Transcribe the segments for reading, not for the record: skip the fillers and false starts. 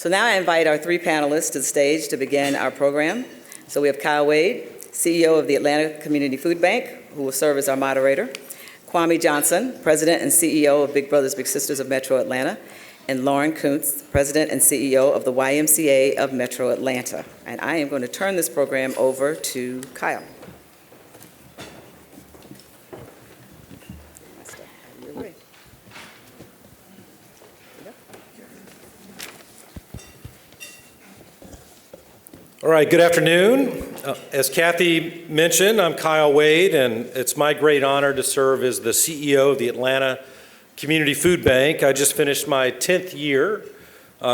So now I invite our three panelists to the stage to begin our program. So we have Kyle Wade, CEO of the Atlanta Community Food Bank, who will serve as our moderator. Kwame Johnson, President and CEO of Big Brothers Big Sisters of Metro Atlanta. And Lauren Kuntz, President and CEO of the YMCA of Metro Atlanta. And I am going to turn this program over to Kyle. All right, good afternoon. As Kathy mentioned, I'm Kyle Wade, and it's my great honor to serve as the CEO of the Atlanta Community Food Bank. I just finished my 10th year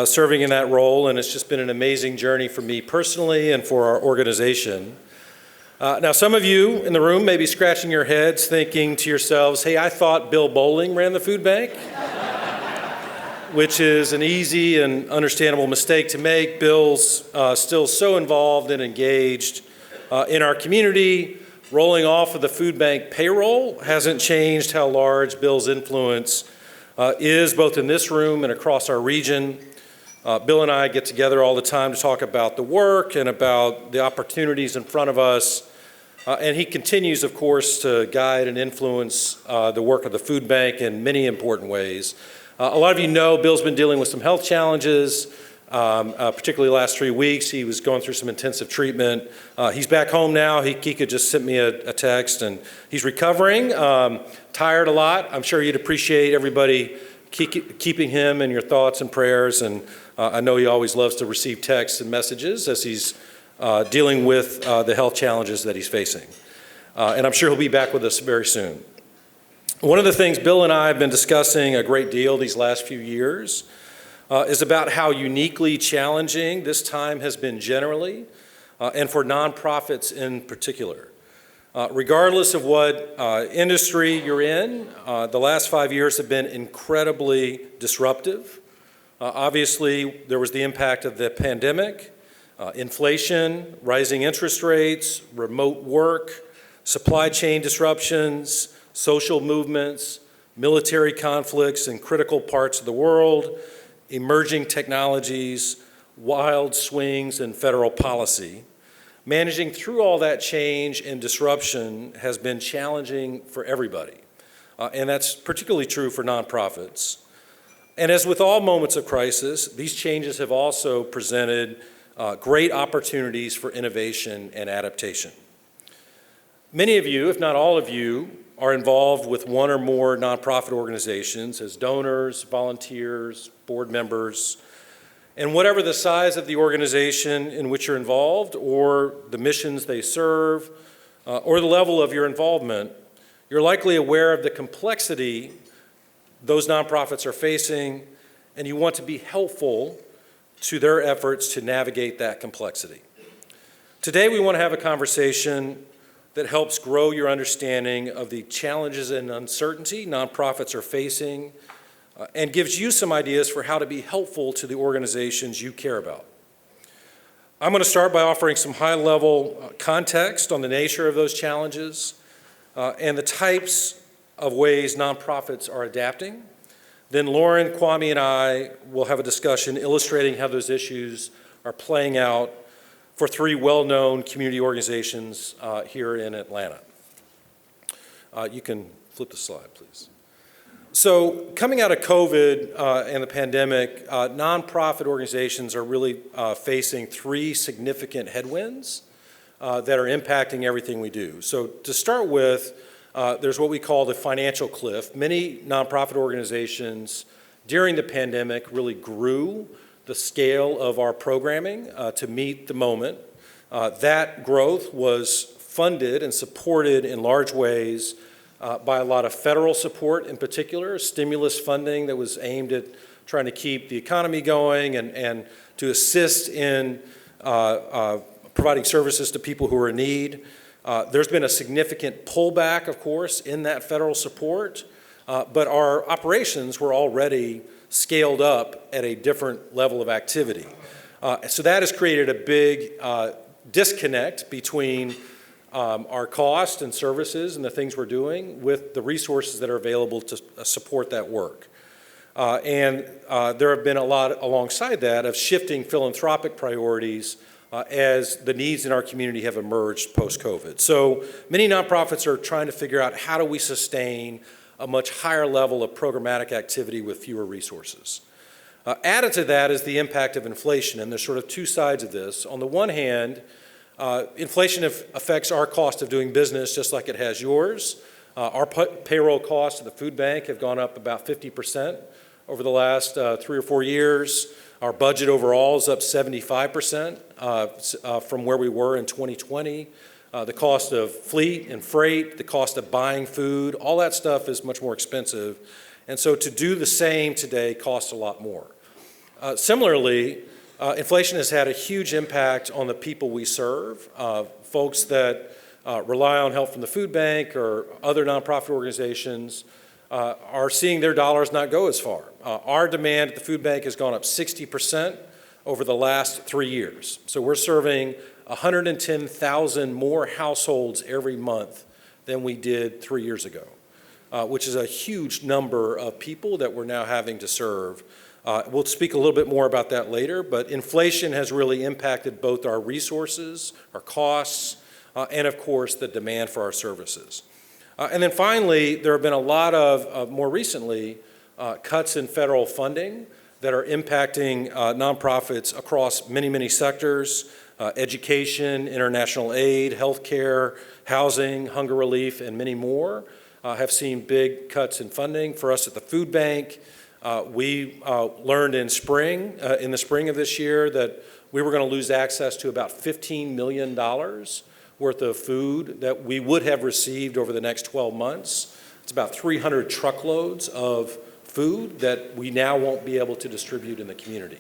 serving in that role, and it's just been an amazing journey for me personally and for our organization. Now, some of you in the room may be scratching your heads thinking to yourselves, hey, I thought Bill Bowling ran the food bank, which is an easy and understandable mistake to make. Bill's still so involved and engaged in our community. Rolling off of the food bank payroll hasn't changed how large Bill's influence is, both in this room and across our region. Bill and I get together all the time to talk about the work and about the opportunities in front of us. And he continues, of course, to guide and influence the work of the food bank in many important ways. A lot of you know Bill's been dealing with some health challenges, particularly the last 3 weeks. He was going through some intensive treatment. He's back home now. He could just sent me a text, and he's recovering, tired a lot. I'm sure you'd appreciate everybody keeping him in your thoughts and prayers, and I know he always loves to receive texts and messages as he's dealing with the health challenges that he's facing. And I'm sure he'll be back with us very soon. One of the things Bill and I have been discussing a great deal these last few years is about how uniquely challenging this time has been generally, and for nonprofits in particular. Regardless of what industry you're in, the last 5 years have been incredibly disruptive. Obviously, there was the impact of the pandemic, inflation, rising interest rates, remote work, supply chain disruptions, social movements, military conflicts in critical parts of the world, emerging technologies, wild swings in federal policy. Managing through all that change and disruption has been challenging for everybody, and that's particularly true for nonprofits. And as with all moments of crisis, these changes have also presented great opportunities for innovation and adaptation. Many of you, if not all of you, are involved with one or more nonprofit organizations as donors, volunteers, board members, and whatever the size of the organization in which you're involved, or the missions they serve, or the level of your involvement, you're likely aware of the complexity those nonprofits are facing, and you want to be helpful to their efforts to navigate that complexity. Today, we want to have a conversation that helps grow your understanding of the challenges and uncertainty nonprofits are facing, and gives you some ideas for how to be helpful to the organizations you care about. I'm going to start by offering some high-level context on the nature of those challenges and the types of ways nonprofits are adapting. Then Lauren, Kwame, and I will have a discussion illustrating how those issues are playing out for three well-known community organizations here in Atlanta. You can flip the slide, please. So coming out of COVID and the pandemic, nonprofit organizations are really facing three significant headwinds that are impacting everything we do. So to start with, there's what we call the financial cliff. Many nonprofit organizations during the pandemic really grew the scale of our programming to meet the moment. That growth was funded and supported in large ways by a lot of federal support, in particular, stimulus funding that was aimed at trying to keep the economy going and to assist in providing services to people who are in need. There's been a significant pullback, of course, in that federal support, but our operations were already scaled up at a different level of activity. So that has created a big disconnect between our cost and services and the things we're doing with the resources that are available to support that work. And there have been a lot alongside that of shifting philanthropic priorities as the needs in our community have emerged post-COVID. So many nonprofits are trying to figure out how do we sustain a much higher level of programmatic activity with fewer resources. Added to that is the impact of inflation, and there's sort of two sides of this. On the one hand, inflation affects our cost of doing business just like it has yours. Our payroll costs at the food bank have gone up about 50% over the last 3 or 4 years. Our budget overall is up 75% from where we were in 2020. The cost of fleet and freight, the cost of buying food, all that stuff is much more expensive. And so to do the same today costs a lot more. Similarly, inflation has had a huge impact on the people we serve. Folks that rely on help from the food bank or other nonprofit organizations are seeing their dollars not go as far. Our demand at the food bank has gone up 60% over the last 3 years. So we're serving 110,000 more households every month than we did 3 years ago, which is a huge number of people that we're now having to serve. We'll speak a little bit more about that later, but inflation has really impacted both our resources, our costs, and of course the demand for our services. And then finally, there have been a lot of more recently, cuts in federal funding that are impacting nonprofits across many, many sectors, education, international aid, healthcare, housing, hunger relief, and many more have seen big cuts in funding. For us at the food bank, we learned in the spring of this year that we were going to lose access to about $15 million worth of food that we would have received over the next 12 months. It's about 300 truckloads of food that we now won't be able to distribute in the community.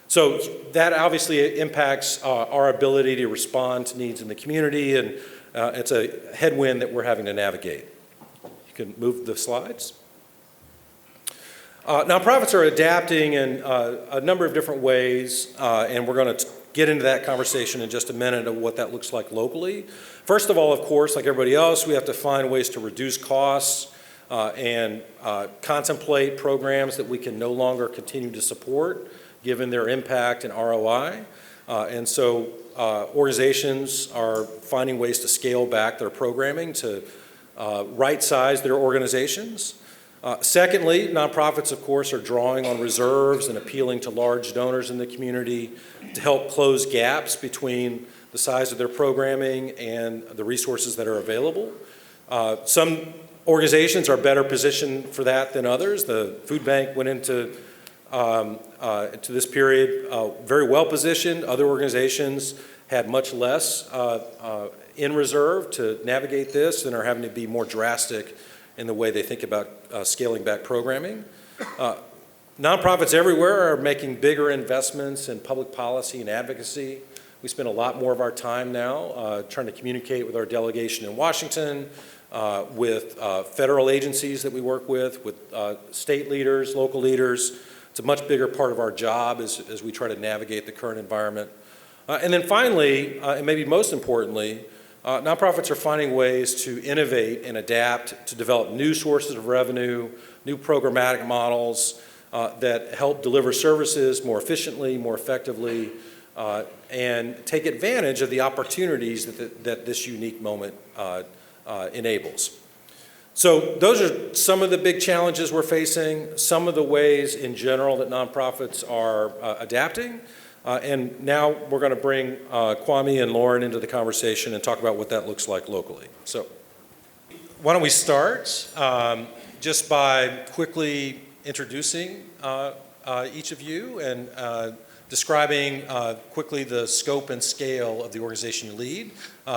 So that obviously impacts our ability to respond to needs in the community, and it's a headwind that we're having to navigate. You can move the slides. Nonprofits are adapting in a number of different ways, and we're going to get into that conversation in just a minute of what that looks like locally. First of all, of course, like everybody else, we have to find ways to reduce costs and contemplate programs that we can no longer continue to support given their impact and ROI. And so organizations are finding ways to scale back their programming to right-size their organizations. Secondly, nonprofits, of course, are drawing on reserves and appealing to large donors in the community to help close gaps between the size of their programming and the resources that are available. Some organizations are better positioned for that than others. The food bank went into this period very well positioned. Other organizations had much less in reserve to navigate this and are having to be more drastic in the way they think about scaling back programming. Nonprofits everywhere are making bigger investments in public policy and advocacy. We spend a lot more of our time now trying to communicate with our delegation in Washington, with federal agencies that we work with state leaders, local leaders. It's a much bigger part of our job as we try to navigate the current environment. And then finally, and maybe most importantly, nonprofits are finding ways to innovate and adapt to develop new sources of revenue, new programmatic models that help deliver services more efficiently, more effectively, and take advantage of the opportunities that this unique moment enables. So those are some of the big challenges we're facing, some of the ways in general that nonprofits are adapting. And now we're going to bring Kwame and Lauren into the conversation and talk about what that looks like locally. So why don't we start just by quickly introducing each of you and describing quickly the scope and scale of the organization you lead.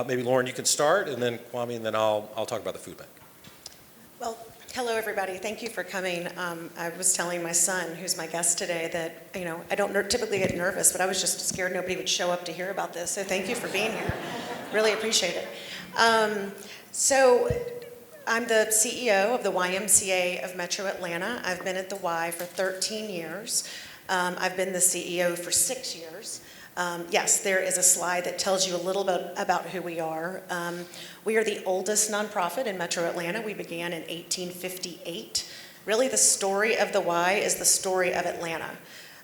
Maybe Lauren, you can start, and then Kwame, and then I'll talk about the food bank. Well, hello everybody. Thank you for coming. I was telling my son, who's my guest today, that I don't typically get nervous, but I was just scared nobody would show up to hear about this. So thank you for being here. Really appreciate it. So I'm the CEO of the YMCA of Metro Atlanta. I've been at the Y for 13 years. I've been the CEO for 6 years. Yes, there is a slide that tells you a little bit about who we are. We are the oldest nonprofit in Metro Atlanta. We began in 1858. Really, the story of the Y is the story of Atlanta.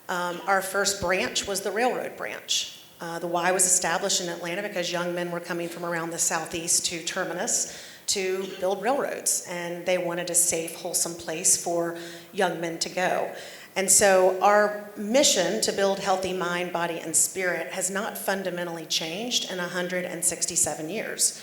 Our first branch was the railroad branch. The Y was established in Atlanta because young men were coming from around the southeast to Terminus to build railroads, and they wanted a safe, wholesome place for young men to go. And so our mission to build healthy mind, body, and spirit has not fundamentally changed in 167 years.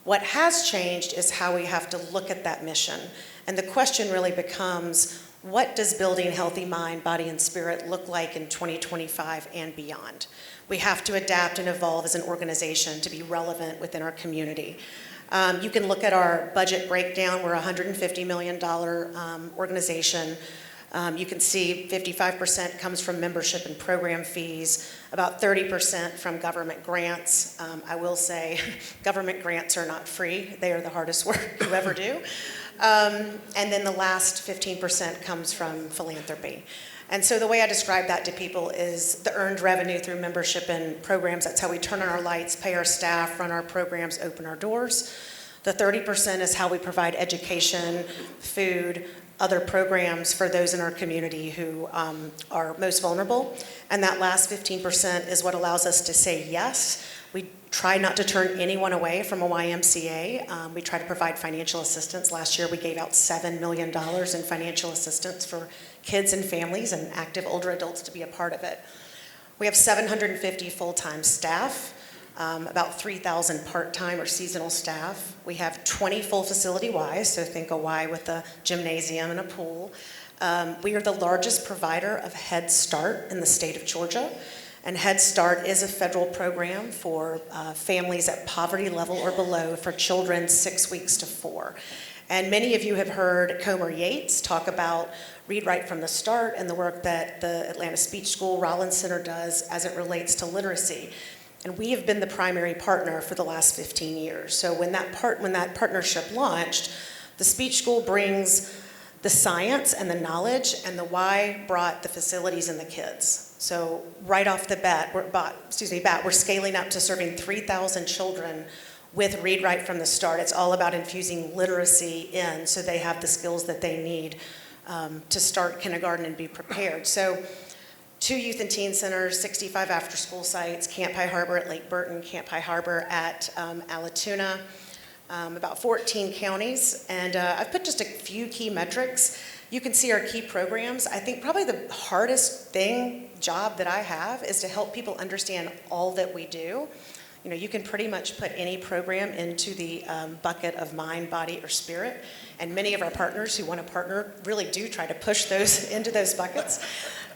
What has changed is how we have to look at that mission. And the question really becomes, what does building healthy mind, body, and spirit look like in 2025 and beyond? We have to adapt and evolve as an organization to be relevant within our community. You can look at our budget breakdown. We're a $150 million organization. You can see 55% comes from membership and program fees, about 30% from government grants. I will say government grants are not free. They are the hardest work you ever do. And then the last 15% comes from philanthropy. And so the way I describe that to people is the earned revenue through membership and programs. That's how we turn on our lights, pay our staff, run our programs, open our doors. The 30% is how we provide education, food, other programs for those in our community who are most vulnerable. And that last 15% is what allows us to say yes. We try not to turn anyone away from a YMCA. We try to provide financial assistance. Last year we gave out $7 million in financial assistance for kids and families and active older adults to be a part of it. We have 750 full-time staff, about 3,000 part-time or seasonal staff. We have 20 full facility Ys, so think a Y with a gymnasium and a pool. We are the largest provider of Head Start in the state of Georgia. And Head Start is a federal program for families at poverty level or below for children 6 weeks to 4. And many of you have heard Comer Yates talk about Read Right from the Start and the work that the Atlanta Speech School Rollins Center does as it relates to literacy. And we have been the primary partner for the last 15 years. So when that partnership launched, the speech school brings the science and the knowledge, and the Y brought the facilities and the kids. So right off the bat, we're scaling up to serving 3,000 children with Read Right from the Start. It's all about infusing literacy in so they have the skills that they need to start kindergarten and be prepared. So 2 youth and teen centers, 65 after-school sites, Camp High Harbor at Lake Burton, Camp High Harbor at Allatoona, about 14 counties. And I've put just a few key metrics. You can see our key programs. I think probably the hardest job that I have is to help people understand all that we do. You know, you can pretty much put any program into the bucket of mind, body, or spirit. And many of our partners who want to partner really do try to push those into those buckets.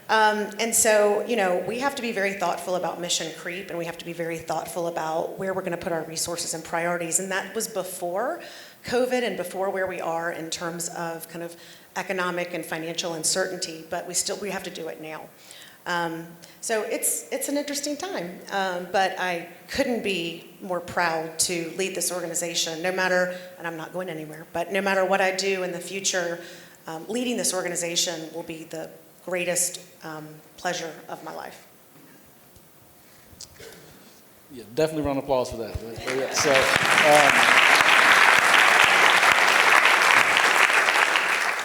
And so, you know, we have to be very thoughtful about mission creep, and we have to be very thoughtful about where we're going to put our resources and priorities. And that was before COVID and before where we are in terms of kind of economic and financial uncertainty, but we have to do it now. So it's an interesting time, but I couldn't be more proud to lead this organization, no matter, and I'm not going anywhere, but no matter what I do in the future, leading this organization will be the greatest pleasure of my life. Yeah, definitely round of applause for that. Yeah, so,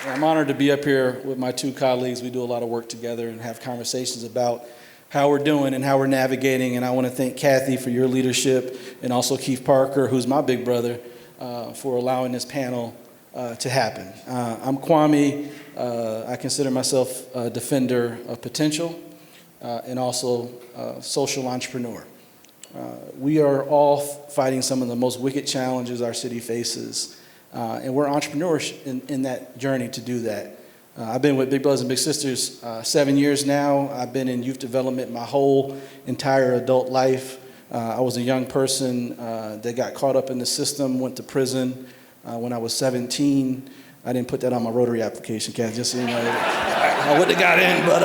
I'm honored to be up here with my two colleagues. We do a lot of work together and have conversations about how we're doing and how we're navigating. And I want to thank Kathy for your leadership, and also Keith Parker, who's my big brother, for allowing this panel to happen. I'm Kwame. I consider myself a defender of potential and also a social entrepreneur. We are all fighting some of the most wicked challenges our city faces, and we're entrepreneurs in that journey to do that. I've been with Big Brothers and Big Sisters 7 years now. I've been in youth development my whole entire adult life. I was a young person that got caught up in the system, went to prison when I was 17. I didn't put that on my Rotary application, Kathy, just so you know. I wouldn't have got in, but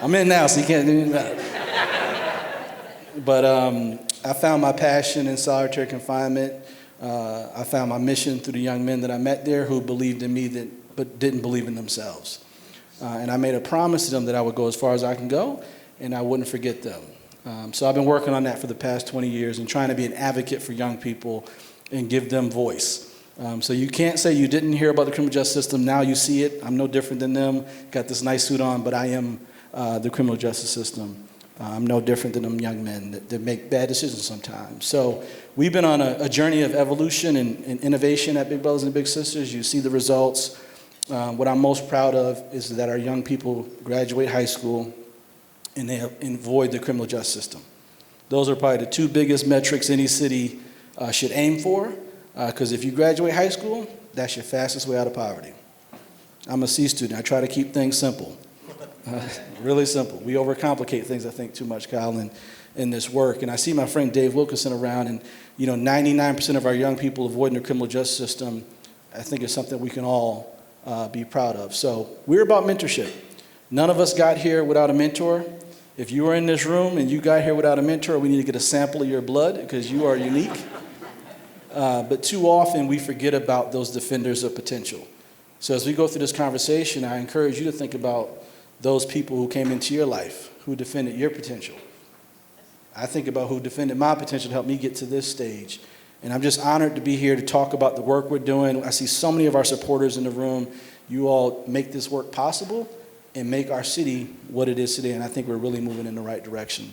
I'm in now, so you can't do anything about it. But I found my passion in solitary confinement. I found my mission through the young men that I met there who believed in me but didn't believe in themselves. And I made a promise to them that I would go as far as I can go, and I wouldn't forget them. So I've been working on that for the past 20 years and trying to be an advocate for young people and give them voice. So you can't say you didn't hear about the criminal justice system. Now you see it. I'm no different than them. Got this nice suit on, but I am the criminal justice system. I'm no different than them young men that make bad decisions sometimes. So we've been on a journey of evolution and innovation at Big Brothers and Big Sisters. You see the results. What I'm most proud of is that our young people graduate high school and they avoid the criminal justice system. Those are probably the two biggest metrics any city should aim for, because if you graduate high school, that's your fastest way out of poverty. I'm a C student. I try to keep things simple, really simple. We overcomplicate things, I think, too much, Kyle, in this work. And I see my friend Dave Wilkinson around, and 99% of our young people avoiding the criminal justice system, I think is something we can all be proud of. So we're about mentorship. None of us got here without a mentor. If you are in this room and you got here without a mentor, we need to get a sample of your blood because you are unique. But too often we forget about those defenders of potential. So as we go through this conversation, I encourage you to think about those people who came into your life, who defended your potential. I think about who defended my potential to help me get to this stage. And I'm just honored to be here to talk about the work we're doing. I see so many of our supporters in the room. You all make this work possible and make our city what it is today. And I think we're really moving in the right direction.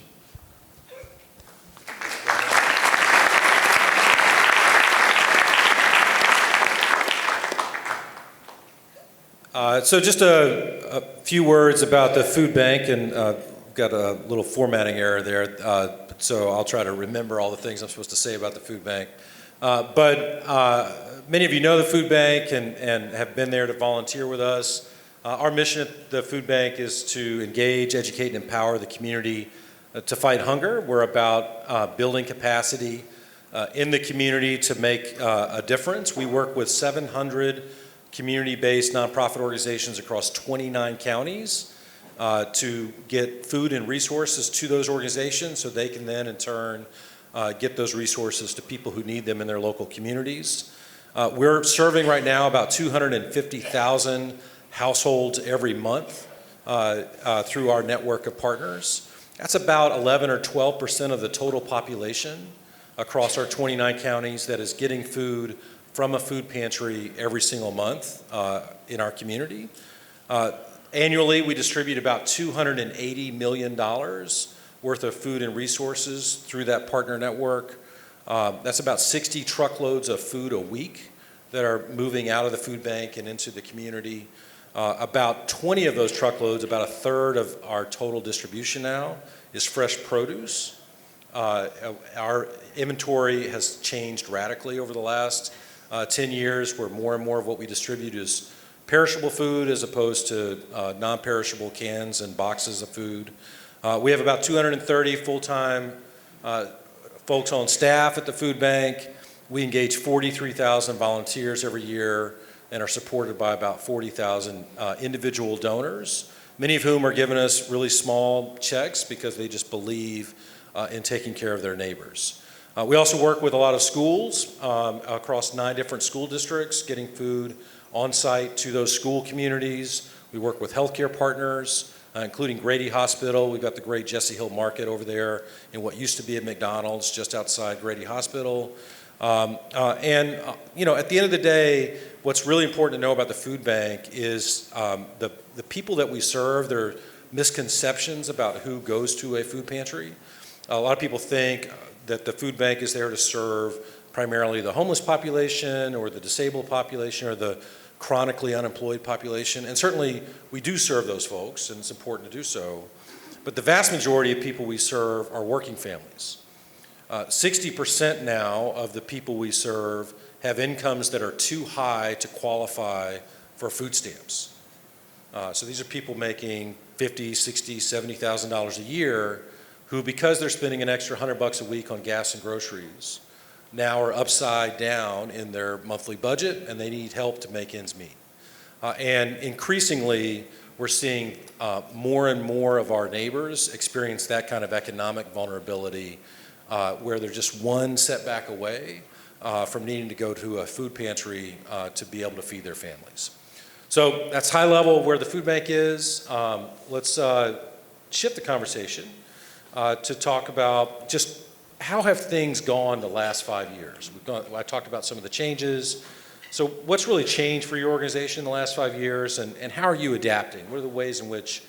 So just a few words about the food bank, and got a little formatting error there, so I'll try to remember all the things I'm supposed to say about the food bank. But many of you know the food bank and have been there to volunteer with us. Our mission at the food bank is to engage, educate, and empower the community to fight hunger. We're about building capacity in the community to make a difference. We work with 700 community-based nonprofit organizations across 29 counties to get food and resources to those organizations so they can then in turn get those resources to people who need them in their local communities. We're serving right now about 250,000 households every month through our network of partners. That's about 11 or 12% of the total population across our 29 counties that is getting food from a food pantry every single month in our community. Annually, we distribute about $280 million worth of food and resources through that partner network. That's about 60 truckloads of food a week that are moving out of the food bank and into the community. About 20 of those truckloads, about a third of our total distribution now, is fresh produce. Our inventory has changed radically over the last 10 years, where more and more of what we distribute is perishable food as opposed to non-perishable cans and boxes of food. We have about 230 full-time folks on staff at the food bank. We engage 43,000 volunteers every year and are supported by about 40,000 individual donors, many of whom are giving us really small checks because they just believe in taking care of their neighbors. We also work with a lot of schools across 9 different school districts, getting food on site to those school communities. We work with healthcare partners, including Grady Hospital. We've got the great Jesse Hill Market over there in what used to be a McDonald's just outside Grady Hospital. At the end of the day, what's really important to know about the food bank is the people that we serve. There are misconceptions about who goes to a food pantry. A lot of people think that the food bank is there to serve primarily the homeless population or the disabled population or the chronically unemployed population. And certainly we do serve those folks, and it's important to do so. But the vast majority of people we serve are working families. 60% now of the people we serve have incomes that are too high to qualify for food stamps. So these are people making $50,000, $60,000, $70,000 a year who, because they're spending an extra $100 a week on gas and groceries, now are upside down in their monthly budget and they need help to make ends meet. And increasingly, we're seeing more and more of our neighbors experience that kind of economic vulnerability where they're just one setback away from needing to go to a food pantry to be able to feed their families. So that's high level where the food bank is. Let's shift the conversation to talk about just how have things gone the last 5 years. I talked about some of the changes So what's really changed for your organization in the last 5 years, and how are you adapting? What are the ways in which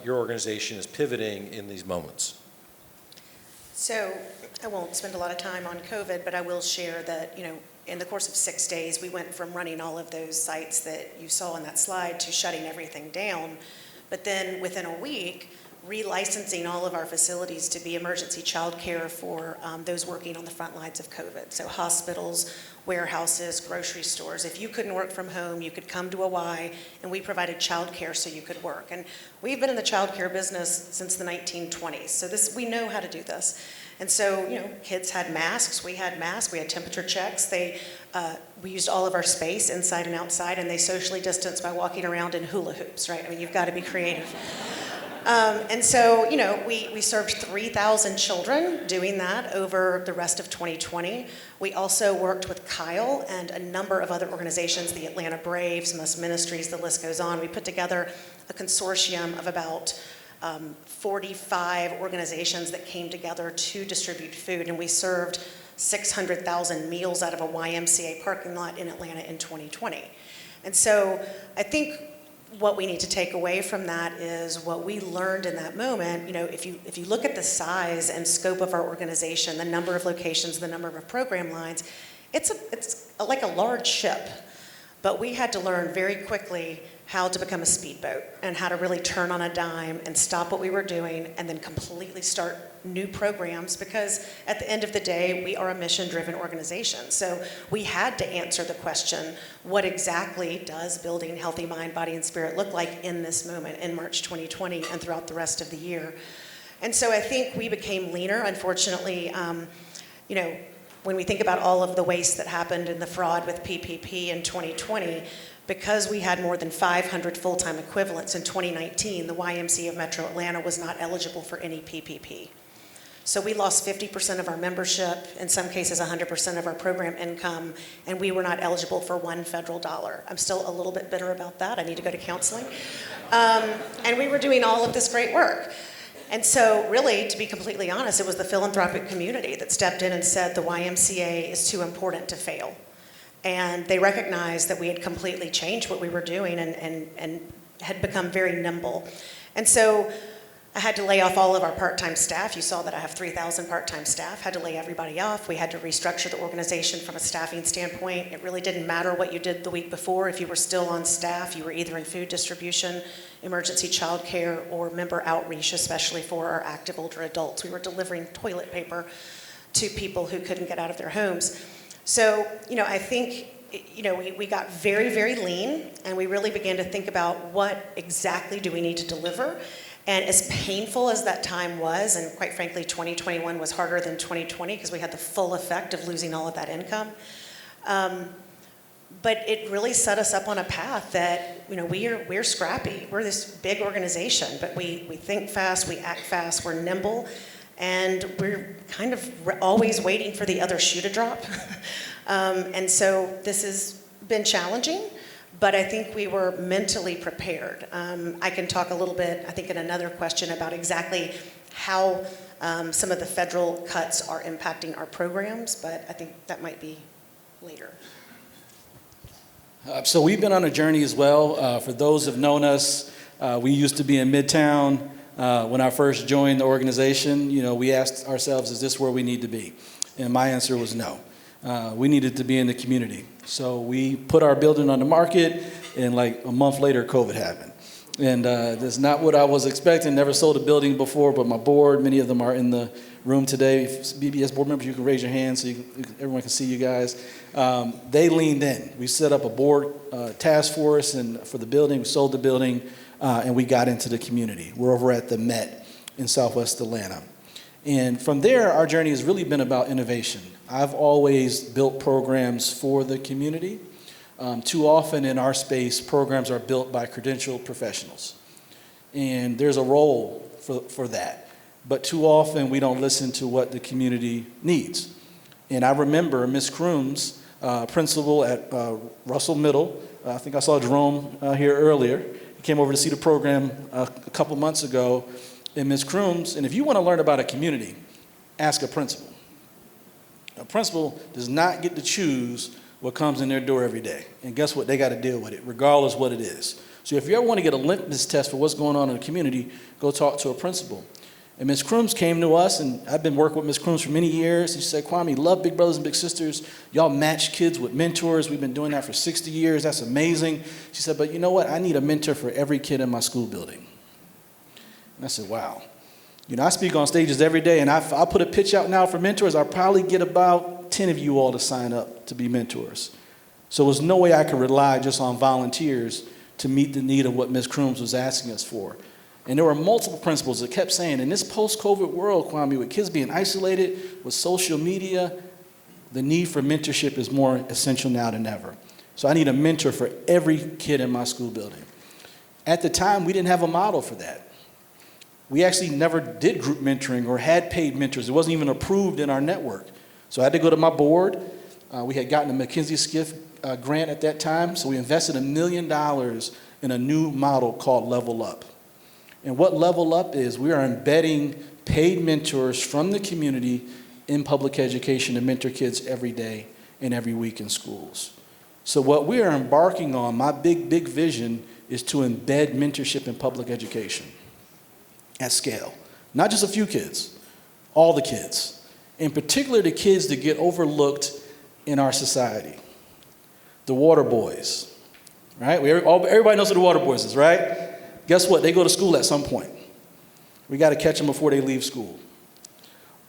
your organization is pivoting in these moments? So I won't spend a lot of time on COVID, but I will share that, in the course of 6 days, we went from running all of those sites that you saw on that slide to shutting everything down. But then within a week, relicensing all of our facilities to be emergency child care for those working on the front lines of COVID. So hospitals, warehouses, grocery stores. If you couldn't work from home, you could come to a Y, and we provided child care so you could work. And we've been in the child care business since the 1920s, so we know how to do this. And so, kids had masks, we had masks, we had temperature checks. We used all of our space inside and outside, and they socially distanced by walking around in hula hoops, right? I mean, you've got to be creative. And so, we served 3,000 children doing that over the rest of 2020. We also worked with Kyle and a number of other organizations, the Atlanta Braves, Must Ministries, the list goes on. We put together a consortium of about 45 organizations that came together to distribute food, and we served 600,000 meals out of a YMCA parking lot in Atlanta in 2020. And so I think what we need to take away from that is what we learned in that moment. If you look at the size and scope of our organization, the number of locations, the number of program lines, it's like a large ship. But we had to learn very quickly how to become a speedboat and how to really turn on a dime and stop what we were doing and then completely start new programs, because at the end of the day, we are a mission-driven organization. So we had to answer the question, what exactly does building healthy mind, body, and spirit look like in this moment in March 2020 and throughout the rest of the year? And so I think we became leaner. Unfortunately, when we think about all of the waste that happened in the fraud with PPP in 2020, because we had more than 500 full-time equivalents in 2019, the YMCA of Metro Atlanta was not eligible for any PPP. So we lost 50% of our membership, in some cases 100% of our program income, and we were not eligible for $1 federal dollar. I'm still a little bit bitter about that. I need to go to counseling. And we were doing all of this great work. And so really, to be completely honest, it was the philanthropic community that stepped in and said the YMCA is too important to fail. And they recognized that we had completely changed what we were doing and had become very nimble. And so I had to lay off all of our part-time staff. You saw that I have 3,000 part-time staff. Had to lay everybody off. We had to restructure the organization from a staffing standpoint. It really didn't matter what you did the week before. If you were still on staff, you were either in food distribution, emergency child care, or member outreach, especially for our active older adults. We were delivering toilet paper to people who couldn't get out of their homes. So, I think, we got very, very lean, and we really began to think about what exactly do we need to deliver. And as painful as that time was, and quite frankly, 2021 was harder than 2020 because we had the full effect of losing all of that income. But it really set us up on a path that, we're scrappy. We're this big organization, but we think fast, we act fast, we're nimble, and we're kind of always waiting for the other shoe to drop. And so this has been challenging, but I think we were mentally prepared. I can talk a little bit, I think, in another question about exactly how some of the federal cuts are impacting our programs, but I think that might be later. So we've been on a journey as well. For those who have known us, we used to be in Midtown. When I first joined the organization, we asked ourselves, is this where we need to be? And my answer was no. We needed to be in the community. So we put our building on the market, and like a month later, COVID happened. And that's not what I was expecting. Never sold a building before, but my board, many of them are in the room today. If BBS board members, you can raise your hand so everyone can see you guys. They leaned in. We set up a board task force and for the building. We sold the building, and we got into the community. We're over at the Met in Southwest Atlanta. And from there, our journey has really been about innovation. I've always built programs for the community. Too often in our space, programs are built by credentialed professionals. And there's a role for that. But too often we don't listen to what the community needs. And I remember Ms. Crooms, principal at Russell Middle. I think I saw Jerome here earlier. He came over to see the program a couple months ago. And Ms. Crooms, and if you want to learn about a community, ask a principal. A principal does not get to choose what comes in their door every day. And guess what? They got to deal with it, regardless what it is. So if you ever want to get a litmus test for what's going on in the community, go talk to a principal. And Ms. Crooms came to us, and I've been working with Ms. Crooms for many years. And she said, Kwame, love Big Brothers and Big Sisters. Y'all match kids with mentors. We've been doing that for 60 years. That's amazing. She said, but you know what? I need a mentor for every kid in my school building. And I said, wow. You know, I speak on stages every day, and I'll put a pitch out now for mentors. I'll probably get about 10 of you all to sign up to be mentors. So there's no way I could rely just on volunteers to meet the need of what Ms. Crooms was asking us for. And there were multiple principals that kept saying, in this post-COVID world, Kwame, with kids being isolated, with social media, the need for mentorship is more essential now than ever. So I need a mentor for every kid in my school building. At the time, we didn't have a model for that. We actually never did group mentoring or had paid mentors. It wasn't even approved in our network. So I had to go to my board. We had gotten a McKinsey Skiff grant at that time, so we invested $1 million in a new model called Level Up. And what Level Up is, we are embedding paid mentors from the community in public education to mentor kids every day and every week in schools. So what we are embarking on, my big vision, is to embed mentorship in public education at scale. Not just a few kids, all the kids. In particular, the kids that get overlooked in our society. The water boys, right? Everybody knows who the water boys is, right? Guess what? They go to school at some point. We got to catch them before they leave school.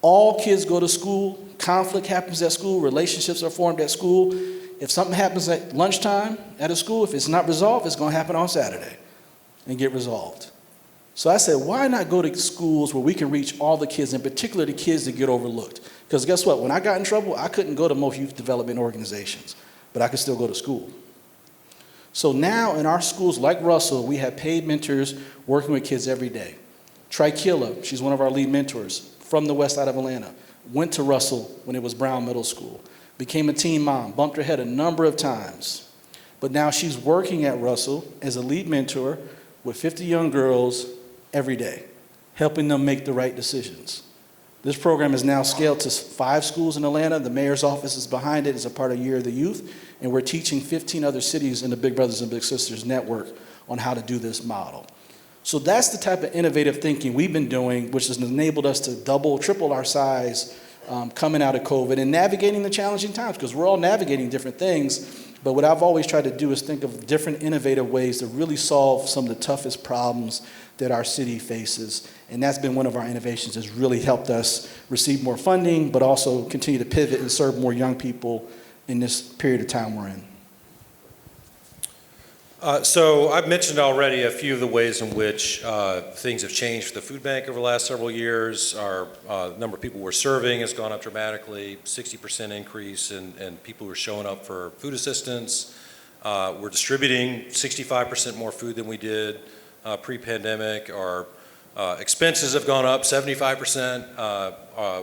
All kids go to school. Conflict happens at school. Relationships are formed at school. If something happens at lunchtime at a school, if it's not resolved, it's going to happen on Saturday and get resolved. So I said, why not go to schools where we can reach all the kids, in particular the kids that get overlooked? Because guess what? When I got in trouble, I couldn't go to most youth development organizations, but I could still go to school. So now in our schools like Russell, we have paid mentors working with kids every day. Trikilla, she's one of our lead mentors from the west side of Atlanta, went to Russell when it was Brown Middle School, became a teen mom, bumped her head a number of times. But now she's working at Russell as a lead mentor with 50 young girls every day, helping them make the right decisions. This program is now scaled to 5 schools in Atlanta. The mayor's office is behind it as a part of Year of the Youth. And we're teaching 15 other cities in the Big Brothers and Big Sisters network on how to do this model. So that's the type of innovative thinking we've been doing, which has enabled us to double, triple our size coming out of COVID and navigating the challenging times, because we're all navigating different things. But what I've always tried to do is think of different innovative ways to really solve some of the toughest problems that our city faces. And that's been one of our innovations, has really helped us receive more funding, but also continue to pivot and serve more young people in this period of time we're in. So I've mentioned already a few of the ways in which things have changed for the food bank over the last several years. Our number of people we're serving has gone up dramatically, 60% increase in people who are showing up for food assistance. We're distributing 65% more food than we did pre-pandemic. Our expenses have gone up 75%.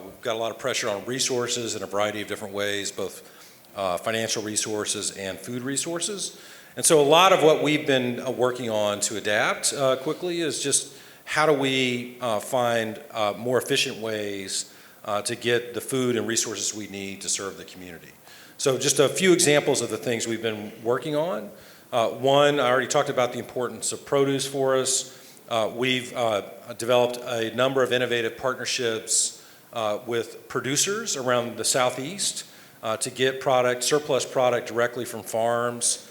We've got a lot of pressure on resources in a variety of different ways, both financial resources and food resources. And so a lot of what we've been working on to adapt quickly is just how do we find more efficient ways to get the food and resources we need to serve the community. So just a few examples of the things we've been working on. One, I already talked about the importance of produce for us. We've developed a number of innovative partnerships with producers around the Southeast to get surplus product directly from farms,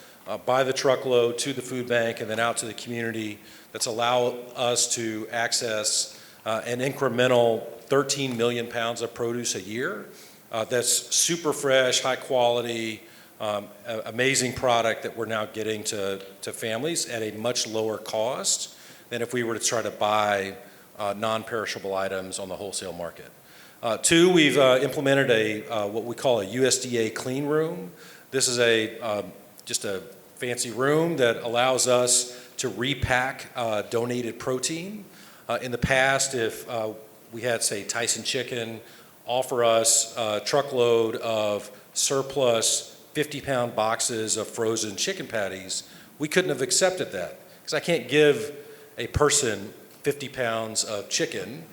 by the truckload to the food bank and then out to the community. That's allowed us to access an incremental 13 million pounds of produce a year. That's super fresh, high quality, amazing product that we're now getting to families at a much lower cost than if we were to try to buy non-perishable items on the wholesale market. 2, we've implemented what we call a USDA clean room. This is just a fancy room that allows us to repack donated protein. In the past, if we had, say, Tyson Chicken offer us a truckload of surplus 50-pound boxes of frozen chicken patties, we couldn't have accepted that, because I can't give a person 50 pounds of chicken.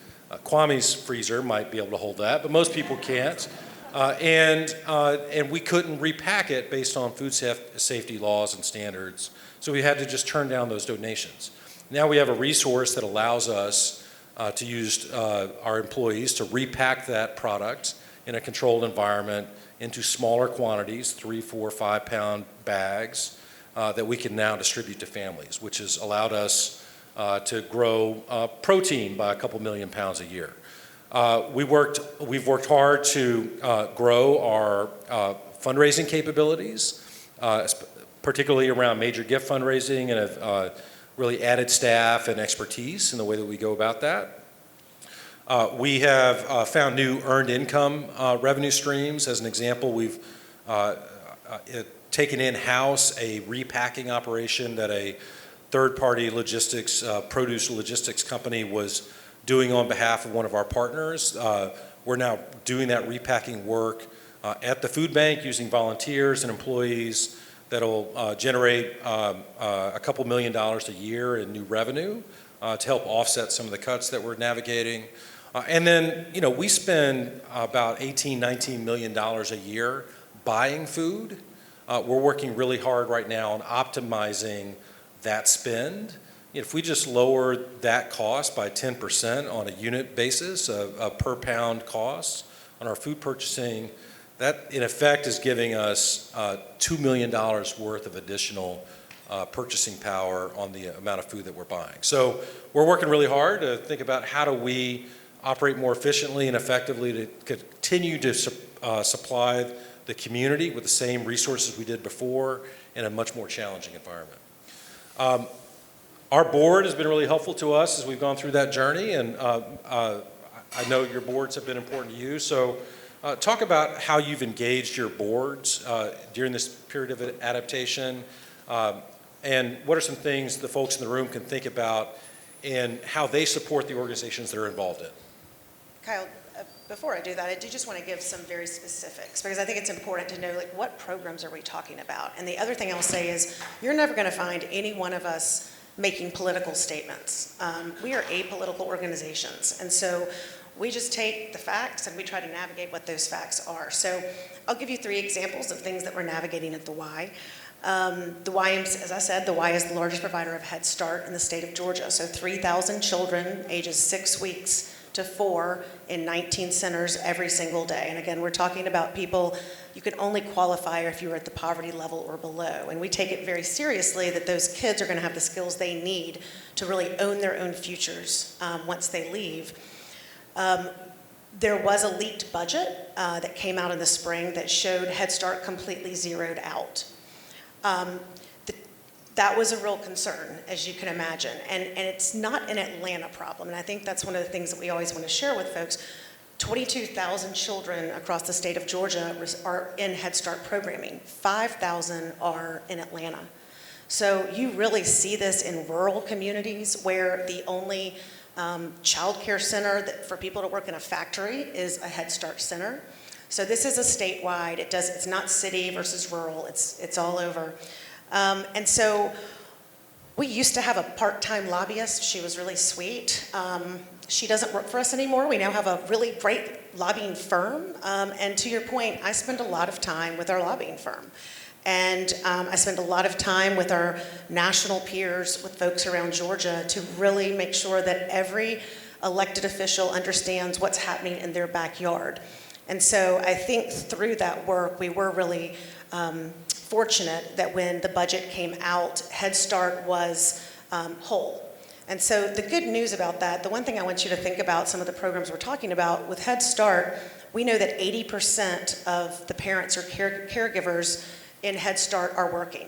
Kwame's freezer might be able to hold that, but most people can't. And we couldn't repack it based on food safety laws and standards. So we had to just turn down those donations. Now we have a resource that allows us to use our employees to repack that product in a controlled environment into smaller quantities, 3, 4, 5 pound bags that we can now distribute to families, which has allowed us to grow protein by a couple million pounds a year. We've worked hard to grow our fundraising capabilities, particularly around major gift fundraising, and have really added staff and expertise in the way that we go about that. We have found new earned income revenue streams. As an example, we've taken in-house a repacking operation that a third-party logistics, produce logistics company was doing on behalf of one of our partners. We're now doing that repacking work at the food bank using volunteers and employees that'll generate a couple $1 million a year in new revenue to help offset some of the cuts that we're navigating. And then, you know, we spend about $18, $19 million a year buying food. We're working really hard right now on optimizing that spend. If we just lower that cost by 10% on a unit basis, a per pound cost on our food purchasing, that in effect is giving us $2 million worth of additional purchasing power on the amount of food that we're buying. So we're working really hard to think about how do we operate more efficiently and effectively to continue to supply the community with the same resources we did before in a much more challenging environment. Our board has been really helpful to us as we've gone through that journey, and I know your boards have been important to you. So talk about how you've engaged your boards during this period of adaptation, and what are some things the folks in the room can think about and how they support the organizations they're involved in. Kyle, before I do that, I do just want to give some very specifics, because I think it's important to know, like, what programs are we talking about? And the other thing I'll say is, you're never going to find any one of us making political statements. We are apolitical organizations, and so we just take the facts and we try to navigate what those facts are. So I'll give you 3 examples of things that we're navigating at the Y. The Y, as I said, the Y is the largest provider of Head Start in the state of Georgia. So 3,000 children ages 6 weeks to 4 in 19 centers every single day. And again, we're talking about people, you could only qualify if you were at the poverty level or below. And we take it very seriously that those kids are going to have the skills they need to really own their own futures once they leave. There was a leaked budget that came out in the spring that showed Head Start completely zeroed out. That was a real concern, as you can imagine, and it's not an Atlanta problem, and I think that's one of the things that we always want to share with folks. 22,000 children across the state of Georgia are in Head Start programming. 5,000 are in Atlanta. So you really see this in rural communities where the only child care center for people to work in a factory is a Head Start center. So this is a statewide, it's not city versus rural, it's all over. And so we used to have a part-time lobbyist. She was really sweet. She doesn't work for us anymore. We now have a really great lobbying firm. And to your point, I spend a lot of time with our lobbying firm. And I spend a lot of time with our national peers, with folks around Georgia, to really make sure that every elected official understands what's happening in their backyard. And so I think through that work, we were really fortunate that when the budget came out, Head Start was whole. And so the good news about that, the one thing I want you to think about, some of the programs we're talking about, with Head Start, we know that 80% of the parents or caregivers in Head Start are working.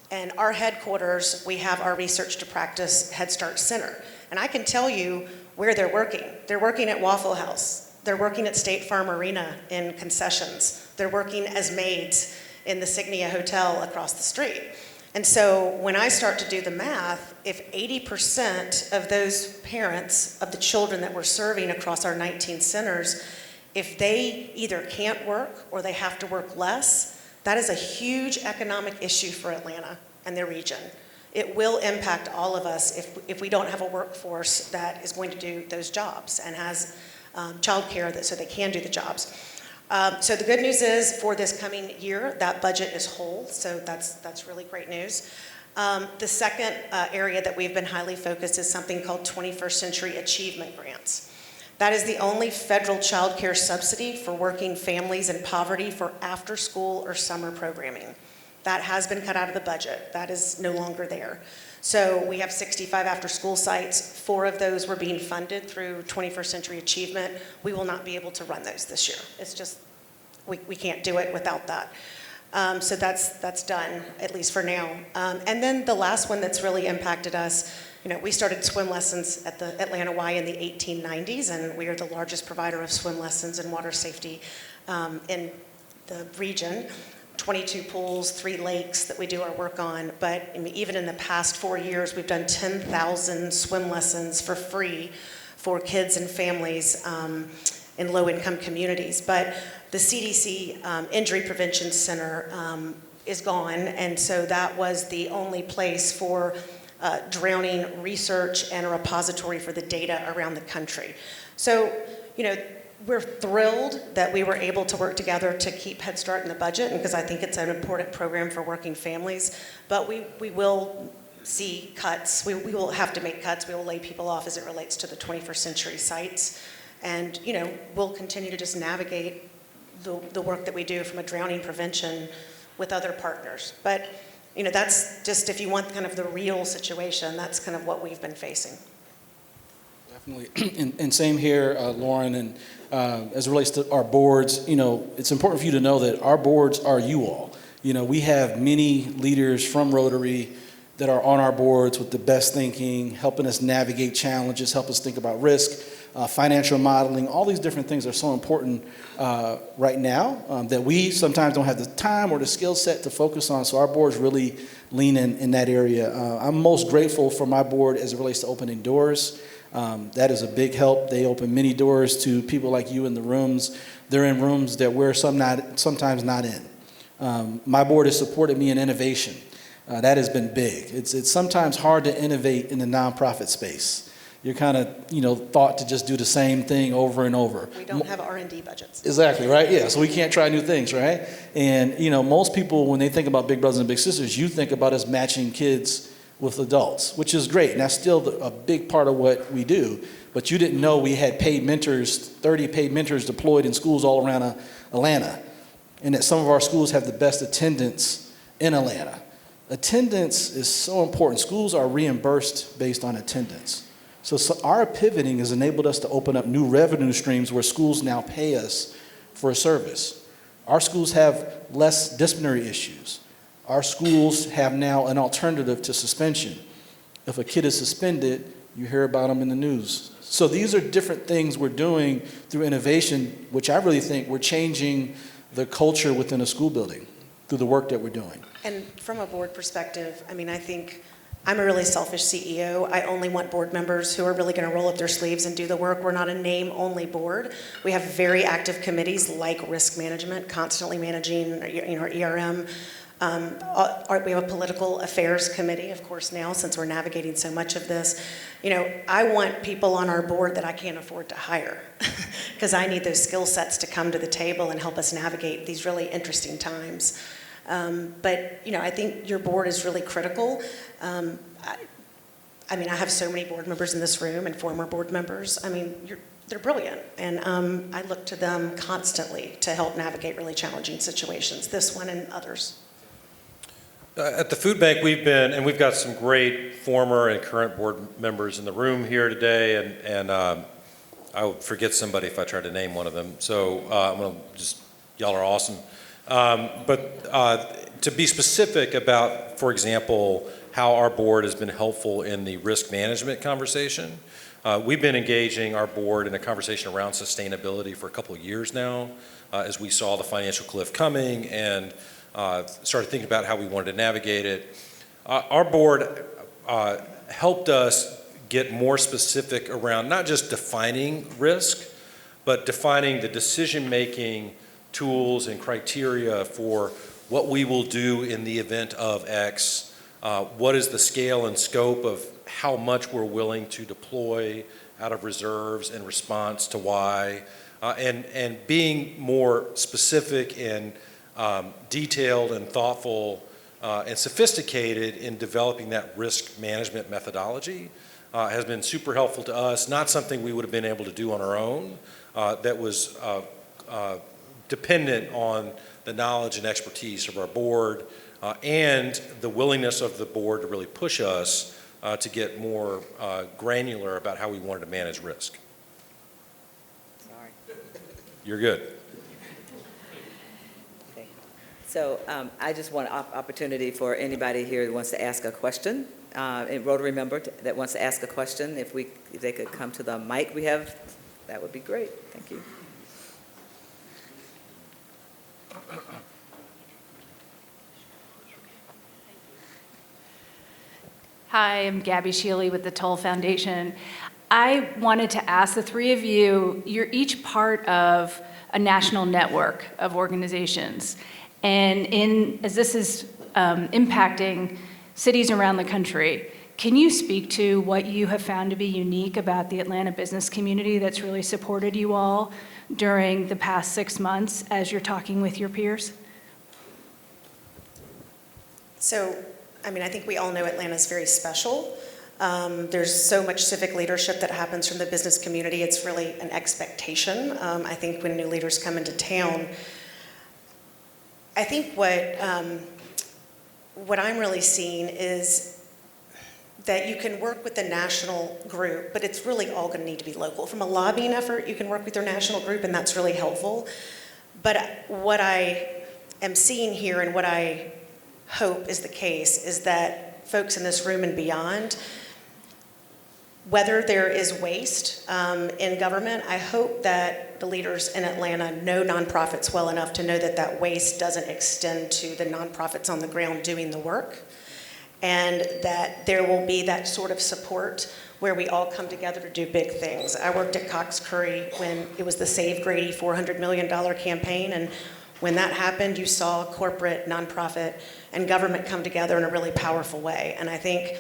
And our headquarters, we have our Research to Practice Head Start Center. And I can tell you where they're working. They're working at Waffle House. They're working at State Farm Arena in concessions. They're working as maids in the Signia Hotel across the street. And so when I start to do the math, if 80% of those parents of the children that we're serving across our 19 centers, if they either can't work or they have to work less, that is a huge economic issue for Atlanta and their region. It will impact all of us if we don't have a workforce that is going to do those jobs and has childcare so they can do the jobs. So the good news is for this coming year, that budget is whole, so that's really great news. The second area that we've been highly focused is something called 21st Century Achievement Grants. That is the only federal child care subsidy for working families in poverty for after-school or summer programming. That has been cut out of the budget. That is no longer there. So we have 65 after-school sites. 4 of those were being funded through 21st Century Achievement. We will not be able to run those this year. It's just, we can't do it without that. So that's done, at least for now. And then the last one that's really impacted us, we started swim lessons at the Atlanta Y in the 1890s, and we are the largest provider of swim lessons and water safety in the region. 22 pools, 3 lakes that we do our work on, but even in the past 4 years, we've done 10,000 swim lessons for free for kids and families in low-income communities. But the CDC Injury Prevention Center is gone, and so that was the only place for drowning research and a repository for the data around the country. So, we're thrilled that we were able to work together to keep Head Start in the budget, because I think it's an important program for working families, but we will see cuts. We will have to make cuts. We will lay people off as it relates to the 21st century sites. And, we'll continue to just navigate the work that we do from a drowning prevention with other partners. But, that's just, if you want kind of the real situation, that's kind of what we've been facing. Definitely. And same here, Lauren, and as it relates to our boards, it's important for you to know that our boards are you all. We have many leaders from Rotary that are on our boards with the best thinking, helping us navigate challenges, help us think about risk, financial modeling. All these different things are so important right now that we sometimes don't have the time or the skill set to focus on, so our boards really lean in that area. I'm most grateful for my board as it relates to opening doors. That is a big help. They open many doors to people like you in the rooms. They're in rooms that we're sometimes not in. My board has supported me in innovation. That has been big. It's sometimes hard to innovate in the nonprofit space. You're kind of, thought to just do the same thing over and over. We don't have R&D budgets. Exactly, right? Yeah, so we can't try new things, right? And, most people, when they think about Big Brothers and Big Sisters, you think about us matching kids with adults, which is great. And that's still a big part of what we do. But you didn't know we had paid mentors, 30 paid mentors deployed in schools all around Atlanta. And that some of our schools have the best attendance in Atlanta. Attendance is so important. Schools are reimbursed based on attendance. So our pivoting has enabled us to open up new revenue streams where schools now pay us for a service. Our schools have less disciplinary issues. Our schools have now an alternative to suspension. If a kid is suspended, you hear about them in the news. So these are different things we're doing through innovation, which I really think we're changing the culture within a school building through the work that we're doing. And from a board perspective, I think I'm a really selfish CEO. I only want board members who are really going to roll up their sleeves and do the work. We're not a name-only board. We have very active committees like risk management, constantly managing our ERM. We have a political affairs committee, of course, now, since we're navigating so much of this. I want people on our board that I can't afford to hire because I need those skill sets to come to the table and help us navigate these really interesting times. But I think your board is really critical. I have so many board members in this room and former board members. They're brilliant, and I look to them constantly to help navigate really challenging situations, this one and others. At the food bank, we've got some great former and current board members in the room here today, and I would forget somebody if I tried to name one of them. So I'm going to y'all are awesome. But to be specific about, for example, how our board has been helpful in the risk management conversation, we've been engaging our board in a conversation around sustainability for a couple of years now, as we saw the financial cliff coming and started thinking about how we wanted to navigate it. Our board helped us get more specific around not just defining risk, but defining the decision-making tools and criteria for what we will do in the event of X, what is the scale and scope of how much we're willing to deploy out of reserves in response to Y, and being more specific and detailed and thoughtful and sophisticated in developing that risk management methodology has been super helpful to us, not something we would have been able to do on our own, that was dependent on the knowledge and expertise of our board and the willingness of the board to really push us to get more granular about how we wanted to manage risk. Sorry. You're good. Okay. So I just want an opportunity for anybody here who wants to ask a question. A Rotary member that wants to ask a question, if they could come to the mic we have, that would be great. Thank you. Hi, I'm Gabby Shealy with the Toll Foundation. I wanted to ask the three of you, you're each part of a national network of organizations. And as this is impacting cities around the country, can you speak to what you have found to be unique about the Atlanta business community that's really supported you all during the past 6 months as you're talking with your peers? So, I think we all know Atlanta's very special. There's so much civic leadership that happens from the business community. It's really an expectation. I think when new leaders come into town, I think what I'm really seeing is that you can work with the national group, but it's really all going to need to be local. From a lobbying effort, you can work with your national group, and that's really helpful. But what I am seeing here and what I hope is the case is that folks in this room and beyond, whether there is waste in government, I hope that the leaders in Atlanta know nonprofits well enough to know that that waste doesn't extend to the nonprofits on the ground doing the work, and that there will be that sort of support where we all come together to do big things. I worked at Cox Curry when it was the Save Grady $400 million campaign, and when that happened, you saw corporate, nonprofit, and government come together in a really powerful way. And I think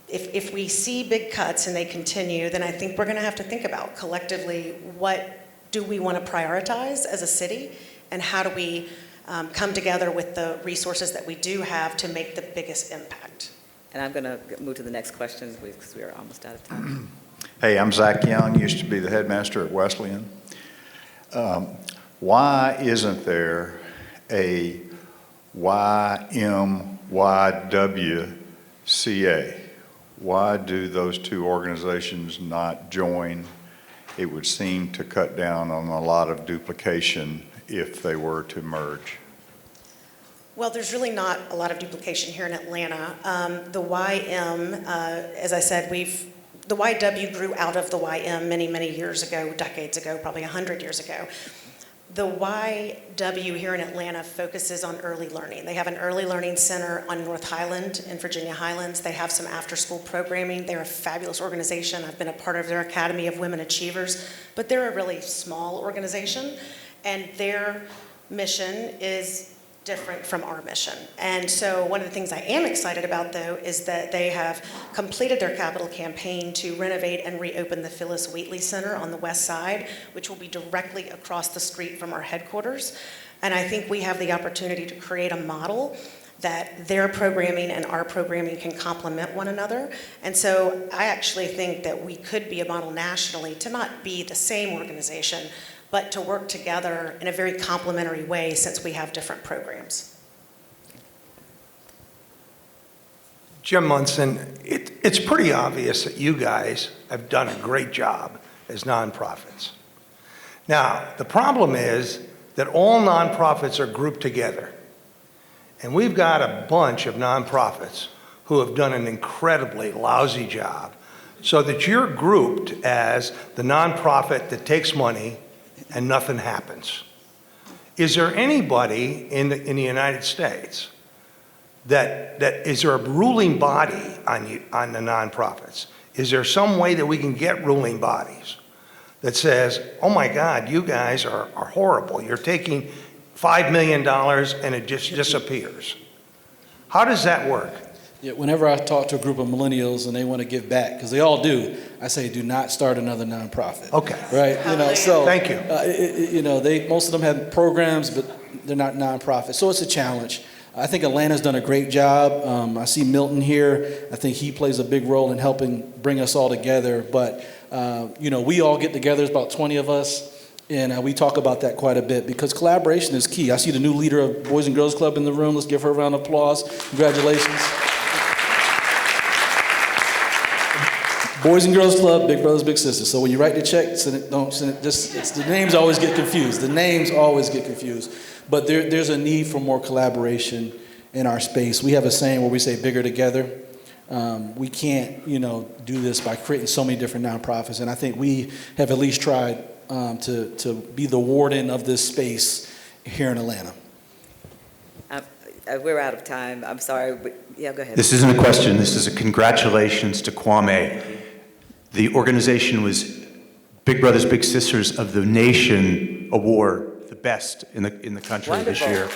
if we see big cuts and they continue, then I think we're going to have to think about collectively, what do we want to prioritize as a city, and how do we come together with the resources that we do have to make the biggest impact. And I'm going to move to the next question because we are almost out of time. Hey, I'm Zach Young, used to be the headmaster at Wesleyan. Why isn't there a YMYWCA? Why do those two organizations not join? It would seem to cut down on a lot of duplication if they were to merge. Well, there's really not a lot of duplication here in Atlanta. The YM, as I said, the YW grew out of the YM many, many years ago, decades ago, probably 100 years ago. The YW here in Atlanta focuses on early learning. They have an early learning center on North Highland in Virginia Highlands. They have some after-school programming. They're a fabulous organization. I've been a part of their Academy of Women Achievers, but they're a really small organization, and their mission is different from our mission. And so one of the things I am excited about, though, is that they have completed their capital campaign to renovate and reopen the Phyllis Wheatley Center on the west side, which will be directly across the street from our headquarters. And I think we have the opportunity to create a model that their programming and our programming can complement one another. And so I actually think that we could be a model nationally to not be the same organization, but to work together in a very complementary way since we have different programs. Jim Munson, it's pretty obvious that you guys have done a great job as nonprofits. Now, the problem is that all nonprofits are grouped together. And we've got a bunch of nonprofits who have done an incredibly lousy job, so that you're grouped as the nonprofit that takes money and nothing happens. Is there anybody in the United States that is there a ruling body on the nonprofits? Is there some way that we can get ruling bodies that says, oh my God, you guys are horrible. You're taking $5 million and it just disappears. How does that work? Yeah, whenever I talk to a group of millennials and they want to give back, because they all do, I say, do not start another nonprofit. Okay. Right? You know, so Thank you. you know, most of them have programs, but they're not nonprofits. So it's a challenge. I think Atlanta's done a great job. I see Milton here. I think he plays a big role in helping bring us all together. But you know, we all get together. There's about 20 of us. And we talk about that quite a bit because collaboration is key. I see the new leader of Boys and Girls Club in the room. Let's give her a round of applause. Congratulations. Boys and Girls Club, Big Brothers, Big Sisters. So when you write the check, don't send it. The names always get confused. The names always get confused. But there's a need for more collaboration in our space. We have a saying where we say bigger together. We can't, you know, do this by creating so many different nonprofits. And I think we have at least tried to be the warden of this space here in Atlanta. We're out of time. I'm sorry. But yeah, go ahead. This isn't a question. This is a congratulations to Kwame. The organization was Big Brothers Big Sisters of the Nation Award, the best in the country Wonderful. this year.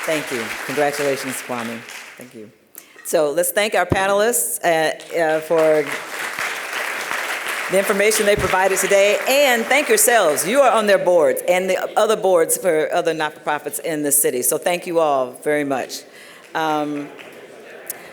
Thank you. Congratulations, Kwame. Thank you. So let's thank our panelists for the information they provided today, and thank yourselves. You are on their boards and the other boards for other not-for-profits in the city. So thank you all very much.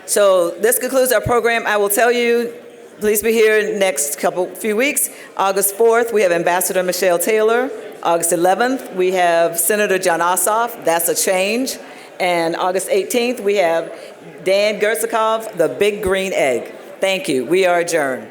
So this concludes our program. I will tell you, please be here next few weeks. August 4th, we have Ambassador Michelle Taylor. August 11th, we have Senator John Ossoff. That's a change. And August 18th, we have Dan Gertzikov, the Big Green Egg. Thank you. We are adjourned.